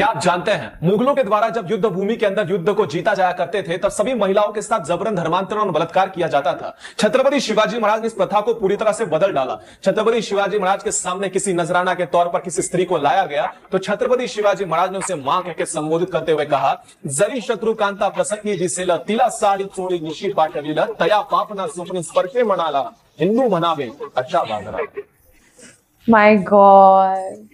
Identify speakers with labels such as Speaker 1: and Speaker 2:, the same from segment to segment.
Speaker 1: क्या आप जानते हैं मुगलों के द्वारा जब युद्ध भूमि के अंदर युद्ध को जीता जाया करते थे तब सभी महिलाओं के साथ जबरन धर्मांतरण और बलात्कार किया जाता था। छत्रपति शिवाजी महाराज ने इस प्रथा को पूरी तरह से बदल डाला। छत्रपति शिवाजी महाराज के सामने किसी नजराना के तौर पर किसी स्त्री को लाया गया तो छत्रपति शिवाजी महाराज ने उसे मां कहकर संबोधित करते हुए कहा, जरी शत्रुकांता प्रसंगी जिसेला तिला साडी चोरी निशी पाठविला तया पापना सुपनी स्पर्शे मनाला हिंदू मनावे अच्छा बांधरा।
Speaker 2: My God.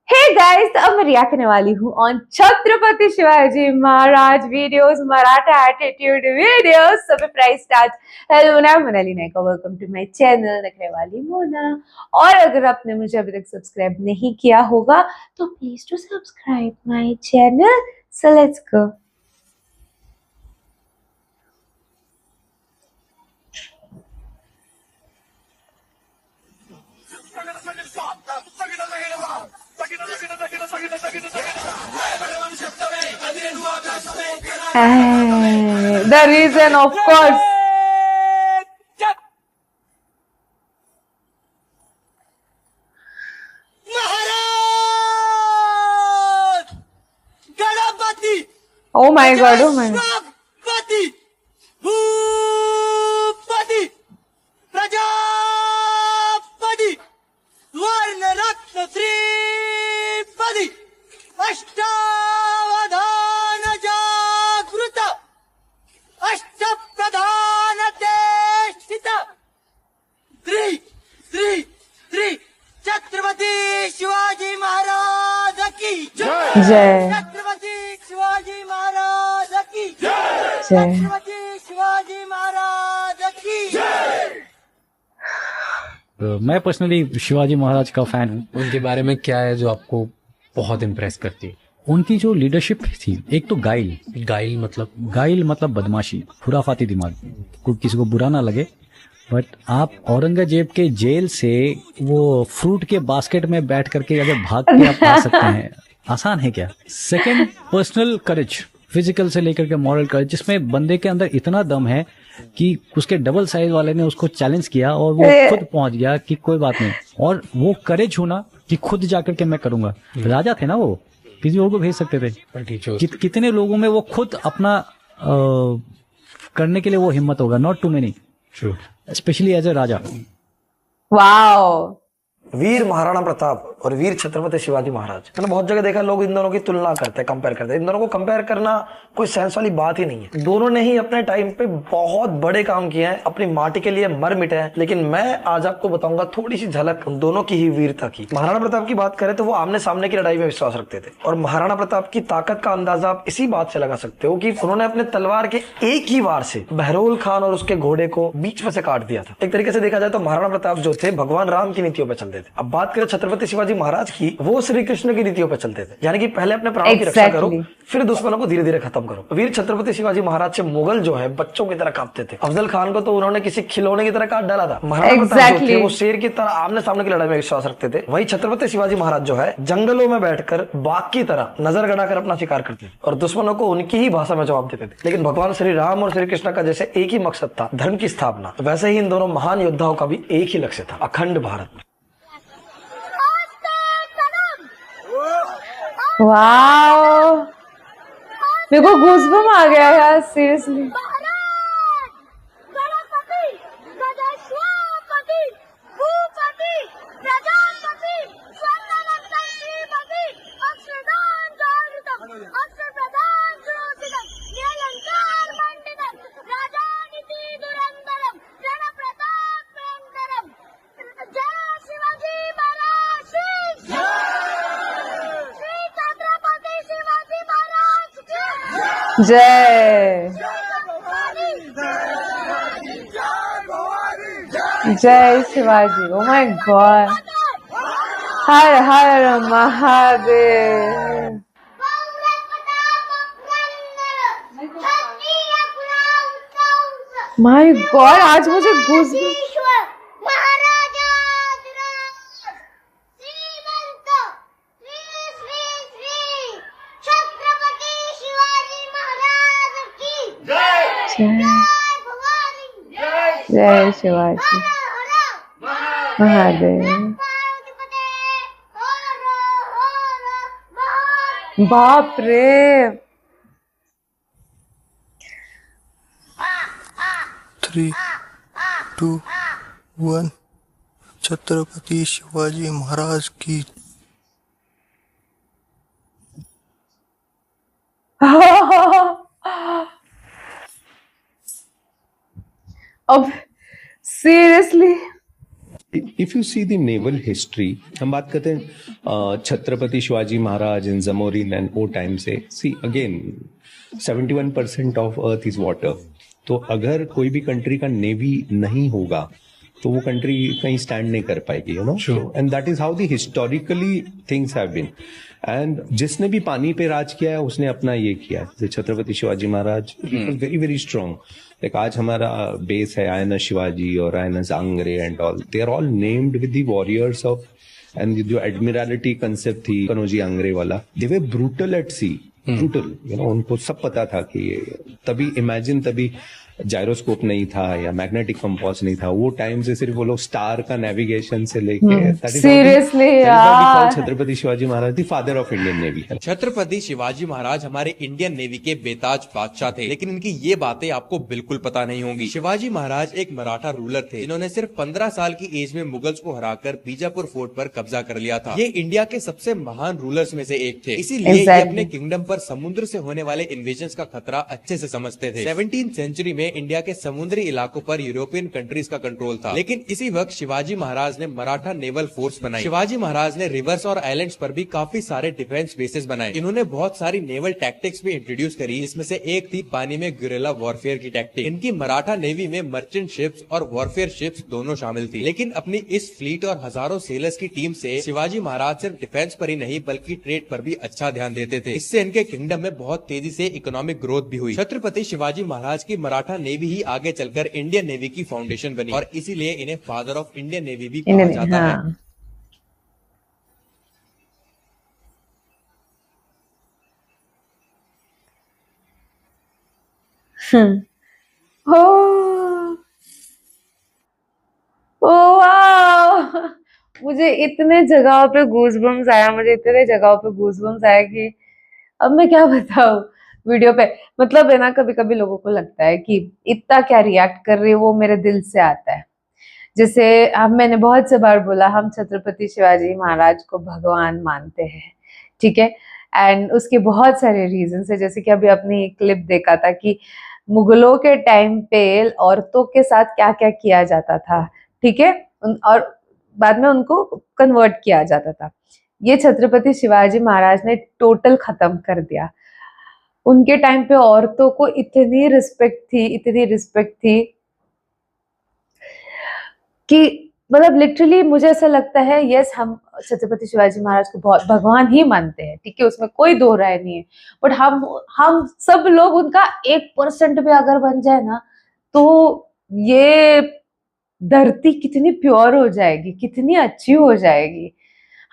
Speaker 2: हे गाइस, अब मैं रिएक्ट करने वाली हूँ on Chhatrapati Shivaji Maharaj videos, Maratha attitude videos. सभी प्राइस स्टार्ट। हेलो ना, Monali Nayka, welcome to my channel नखरे वाली मोना। और अगर आपने मुझे अभी तक सब्सक्राइब नहीं किया होगा तो please to subscribe my channel. So let's go. The reason, of course. Oh my God! Oh my God!
Speaker 3: Prajapati वर्ण रत्न श्रीपति अष्टावधान जागृत अष्ट प्रधान देशित श्री श्री श्री छत्रपति शिवाजी महाराज की
Speaker 2: जय।
Speaker 3: छत्रपति शिवाजी महाराज की
Speaker 2: जय।
Speaker 3: छत्रपति शिवाजी महाराज की
Speaker 4: मैं पर्सनली शिवाजी महाराज का फैन हूँ।
Speaker 5: उनके बारे में क्या है जो आपको बहुत इम्प्रेस करती है?
Speaker 4: उनकी जो लीडरशिप थी, एक तो
Speaker 5: गाइल
Speaker 4: मतलब बदमाशी, खुराफाती दिमाग, कोई किसी को बुरा ना लगे, बट आप औरंगजेब के जेल से वो फ्रूट के बास्केट में बैठ करके अगर भाग के आप आ सकते हैं, आसान है क्या? सेकंड, पर्सनल करेज, फिजिकल से लेकर के मॉरल करेज, जिसमें बंदे के अंदर इतना दम है कि उसके डबल साइज वाले ने उसको चैलेंज किया और वो खुद पहुंच गया कि कोई बात नहीं, और वो करेज होना कि खुद जाकर के मैं करूंगा। राजा थे ना, वो किसी और को भेज सकते थे। कितने लोगों में वो खुद अपना करने के लिए वो हिम्मत होगा? Not too many, especially as a raja.
Speaker 2: Wow.
Speaker 6: वीर महाराणा प्रताप और वीर छत्रपति शिवाजी महाराज, मैंने बहुत जगह देखा लोग इन दोनों की तुलना करते हैं, कंपेयर करते हैं। इन दोनों को कंपेयर करना कोई सेंस वाली बात ही नहीं है। दोनों ने ही अपने टाइम पे बहुत बड़े काम किए हैं, अपनी माटी के लिए मर मिटे हैं। लेकिन मैं आज आपको बताऊंगा थोड़ी सी झलक उन दोनों की ही वीरता की। महाराणा प्रताप की बात करें तो वो आमने सामने की लड़ाई में विश्वास रखते थे, और महाराणा प्रताप की ताकत का अंदाजा आप इसी बात से लगा सकते हो कि उन्होंने अपने तलवार के एक ही वार से बहरोल खान और उसके घोड़े को बीच में से काट दिया था। एक तरीके से देखा जाए तो महाराणा प्रताप जो थे भगवान राम की नीतियों पर चलते थे। अब बात करें छत्रपति शिवाजी महाराज की, वो श्री कृष्ण की नीतियों पर चलते थे, यानी कि पहले अपने प्राणों की रक्षा करो, फिर दुश्मनों को धीरे धीरे खत्म करो। वीर छत्रपति शिवाजी महाराज से मुगल जो है बच्चों की तरह कांपते थे। अफजल खान को तो उन्होंने किसी खिलौने की तरह काट डाला था। महाराणा प्रताप जो थे वो शेर की तरह आमने सामने की लड़ाई में विश्वास रखते थे। वही छत्रपति शिवाजी महाराज जो है जंगलों में बैठकर बाघ की तरह नजर गड़ाकर अपना शिकार करते थे और दुश्मनों को उनकी ही भाषा में जवाब देते थे। लेकिन भगवान श्री राम और श्री कृष्ण का जैसे एक ही मकसद था, धर्म की स्थापना, वैसे ही इन दोनों महान योद्धाओं का भी एक ही लक्ष्य था, अखंड भारत।
Speaker 2: वाओ, मेरे को गूज़बम्प आ गया यार, सीरियसली। जय जय Shivaji. Oh my God, her her Mahadev. My God, आज मुझे गूज़बम्प। जय शिवाजी महादेव। बाप रे।
Speaker 7: 3, 2, 1 छत्रपति शिवाजी महाराज की
Speaker 2: अब seriously
Speaker 8: if you see the naval history, हम बात करते हैं छत्रपति शिवाजी महाराज इन जमोरिन एंड वो टाइम से, see again 71% of earth is water. तो अगर कोई भी कंट्री का नेवी नहीं होगा तो वो कंट्री कहीं स्टैंड नहीं कर पाएगी, you know. And that is how the historically things have been. And जिसने भी पानी पे राज किया है उसने अपना ये किया है। Chhatrapati Shivaji Maharaj very very strong. Like आज हमारा बेस है आयना शिवाजी और INS Angre and all, they are all named with the warriors of, and जो एडमिरलिटी कंसेप्ट थी कनौजी आंग्रे वाला, they were brutal at sea, brutal, you know. उनको सब पता था कि तभी इमेजिन, तभी जायरोस्कोप नहीं था या मैग्नेटिक कंपास नहीं था, वो टाइम से सिर्फ वो लोग स्टार का नेविगेशन से लेके
Speaker 2: सीरियसली यार,
Speaker 8: Chhatrapati Shivaji Maharaj the father of Indian Navy.
Speaker 9: Chhatrapati Shivaji Maharaj हमारे इंडियन नेवी के बेताज बादशाह थे, लेकिन इनकी ये बातें आपको बिल्कुल पता नहीं होंगी। शिवाजी महाराज एक मराठा रूलर थे जिन्होंने सिर्फ 15 साल की एज में मुगल्स को हराकर बीजापुर फोर्ट पर कब्जा कर लिया था। ये इंडिया के सबसे महान रूलर्स में से एक थे, इसीलिए ये अपने किंगडम पर समुद्र से होने वाले इन्वेजन का खतरा अच्छे से समझते थे। 17th सेंचुरी में इंडिया के समुद्री इलाकों पर यूरोपियन कंट्रीज का कंट्रोल था, लेकिन इसी वक्त शिवाजी महाराज ने मराठा नेवल फोर्स बनाई। शिवाजी महाराज ने रिवर्स और आइलैंड्स पर भी काफी सारे डिफेंस बेसेस बनाए। इन्होंने बहुत सारी नेवल टैक्टिक्स भी इंट्रोड्यूस करी, जिसमें से एक थी पानी में गुरिल्ला वॉरफेयर की टैक्टिक। इनकी मराठा नेवी में मर्चेंट शिप्स और वॉरफेयर शिप्स दोनों शामिल थी, लेकिन अपनी इस फ्लीट और हजारों सेलर्स की टीम से शिवाजी महाराज सिर्फ डिफेंस पर ही नहीं बल्कि ट्रेड पर भी अच्छा ध्यान देते थे। इससे इनके किंगडम में बहुत तेजी से इकोनॉमिक ग्रोथ भी हुई। छत्रपति शिवाजी महाराज की मराठा नेवी ही आगे चलकर इंडियन नेवी की फाउंडेशन बनी और इसीलिए इन्हें फादर ऑफ इंडियन नेवी भी कहा जाता है।
Speaker 2: मुझे इतने जगहों पे गूज़बम्स आया, मुझे इतने जगहों पे गूज़बम्स आया कि अब मैं क्या बताऊं वीडियो पे। मतलब है ना, कभी कभी लोगों को लगता है कि इतना क्या रिएक्ट कर रही है, वो मेरे दिल से आता है। जैसे मैंने बहुत से बार बोला, हम छत्रपति शिवाजी महाराज को भगवान मानते हैं, ठीक है। एंड उसके बहुत सारे रीजन है, जैसे कि अभी अपनी एक क्लिप देखा था कि मुगलों के टाइम पे औरतों के साथ क्या क्या किया जाता था, ठीक है, और बाद में उनको कन्वर्ट किया जाता था। ये छत्रपति शिवाजी महाराज ने टोटल खत्म कर दिया। उनके टाइम पे औरतों को इतनी रिस्पेक्ट थी कि मतलब लिटरली मुझे ऐसा लगता है, यस हम छत्रपति शिवाजी महाराज को बहुत भगवान ही मानते हैं, ठीक है, उसमें कोई दो राय नहीं है। बट हम सब लोग उनका 1% भी अगर बन जाए ना, तो ये धरती कितनी प्योर हो जाएगी, कितनी अच्छी हो जाएगी।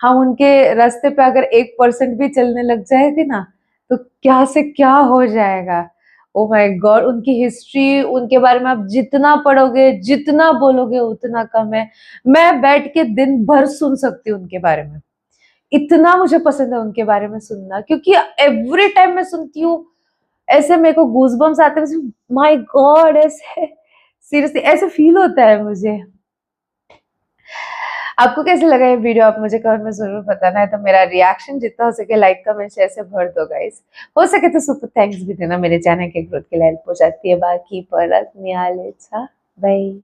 Speaker 2: हम उनके रास्ते पे अगर 1% भी चलने लग जाएंगे ना, तो क्या से क्या हो जाएगा। ओ माय गॉड, उनकी हिस्ट्री, उनके बारे में आप जितना पढ़ोगे, जितना बोलोगे उतना कम है। मैं बैठ के दिन भर सुन सकती हूँ उनके बारे में, इतना मुझे पसंद है उनके बारे में सुनना, क्योंकि एवरी टाइम मैं सुनती हूँ ऐसे मेरे को गूज़बम्स आते हैं। माय गॉड, ऐसे सीरियसली ऐसे फील होता है मुझे। आपको कैसे लगा ये वीडियो, आप मुझे कमेंट में जरूर बताना है। तो मेरा रिएक्शन जितना हो सके लाइक कमेंट शेयर से भर दो गाइस। हो सके तो सुपर थैंक्स भी देना, मेरे चैनल के ग्रोथ के लिए हेल्प हो जाती है। बाकी परत मियाले, बाय।